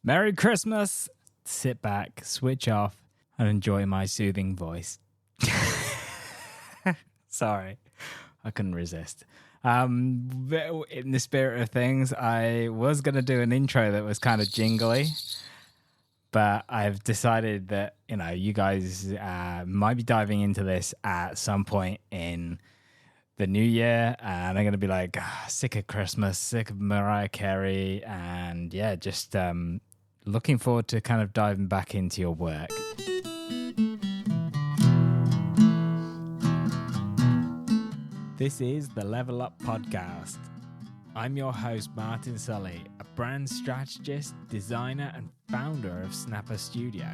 Merry Christmas! Sit back, switch off, and enjoy my soothing voice. Sorry, I couldn't resist. In the spirit of things, I was going to do an intro that was kind of jingly, but I've decided that, you guys might be diving into this at some point in the new year, and I'm going to be like, sick of Christmas, sick of Mariah Carey, and yeah, just looking forward to kind of diving back into your work. This is the Level Up Podcast. I'm your host, Martin Sully, a brand strategist, designer, and founder of Snapper Studio.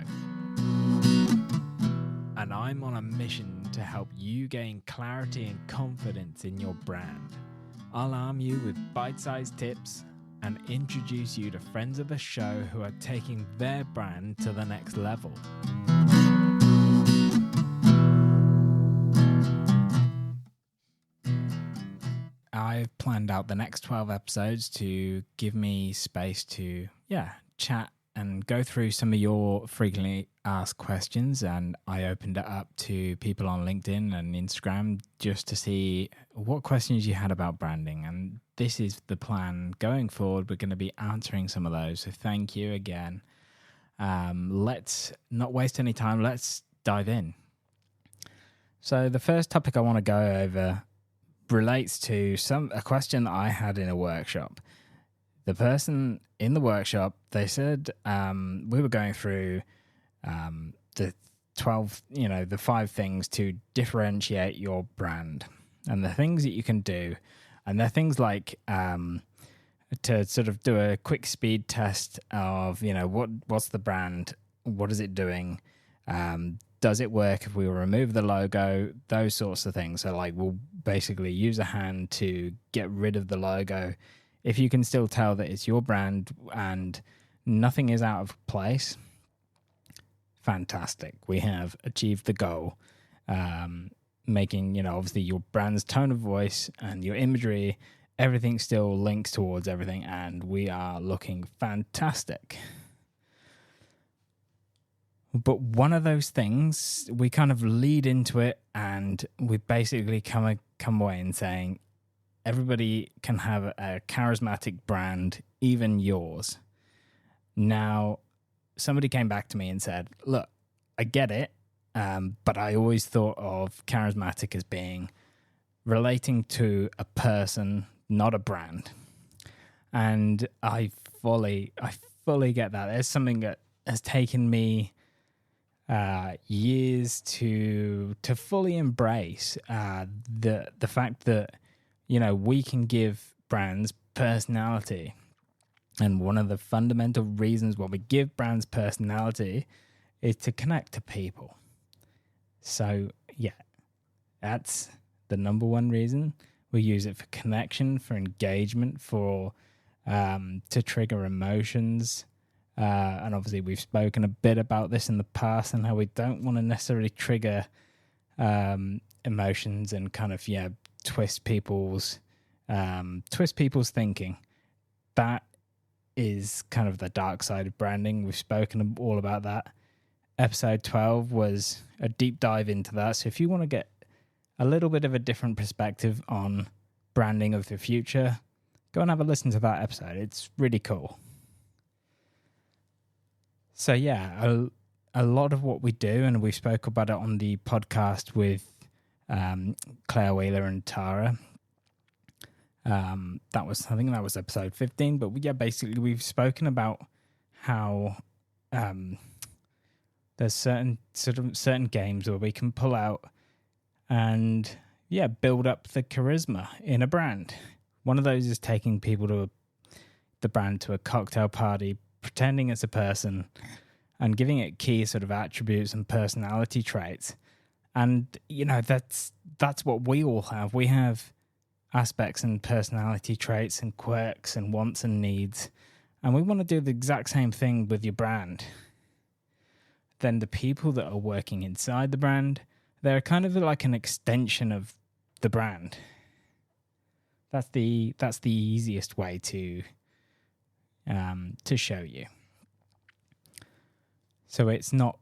And I'm on a mission to help you gain clarity and confidence in your brand. I'll arm you with bite-sized tips and introduce you to friends of the show who are taking their brand to the next level. I've planned out the next 12 episodes to give me space to, chat and go through some of your frequently asked questions. And I opened it up to people on LinkedIn and Instagram just to see what questions you had about branding. And this is the plan going forward. We're going to be answering some of those. So thank you again. Let's not waste any time. Let's dive in. So the first topic I want to go over relates to a question that I had in a workshop. The person in the workshop, they said we were going through the 12, the 5 things to differentiate your brand and the things that you can do. And they're things like to sort of do a quick speed test of, what's the brand? What is it doing? Does it work if we remove the logo? Those sorts of things. So we'll basically use a hand to get rid of the logo. If you can still tell that it's your brand and nothing is out of place, fantastic. We have achieved the goal. Making, obviously your brand's tone of voice and your imagery, everything still links towards everything, and we are looking fantastic. But one of those things, we kind of lead into it, and we basically come away and saying, everybody can have a charismatic brand, even yours. Now, somebody came back to me and said, look, I get it, but I always thought of charismatic as being relating to a person, not a brand. And I fully get that. There's something that has taken me years to fully embrace the fact that we can give brands personality, and one of the fundamental reasons why we give brands personality is to connect to people. So that's the number one reason. We use it for connection, for engagement, for to trigger emotions. And obviously we've spoken a bit about this in the past and how we don't want to necessarily trigger emotions and kind of, twist people's thinking. That is kind of the dark side of branding. We've spoken all about that. Episode 12 was a deep dive into that. So if you want to get a little bit of a different perspective on branding of the future, go and have a listen to that episode. It's really cool. So a lot of what we do, and we spoke about it on the podcast with Claire Wheeler and Tara. I think that was episode 15. But basically we've spoken about how there's certain games where we can pull out and build up the charisma in a brand. One of those is taking people to the brand to a cocktail party, pretending it's a person, and giving it key sort of attributes and personality traits. And that's what we all have. We have aspects and personality traits and quirks and wants and needs, and we want to do the exact same thing with your brand. Then the people that are working inside the brand, they're kind of like an extension of the brand. That's the easiest way to show you. So it's not,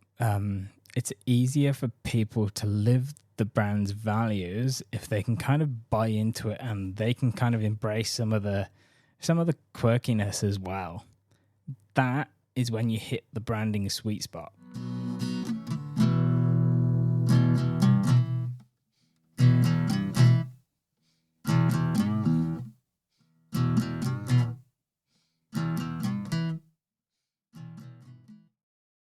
it's easier for people to live the brand's values if they can kind of buy into it and they can kind of embrace some of the quirkiness as well. That is when you hit the branding sweet spot.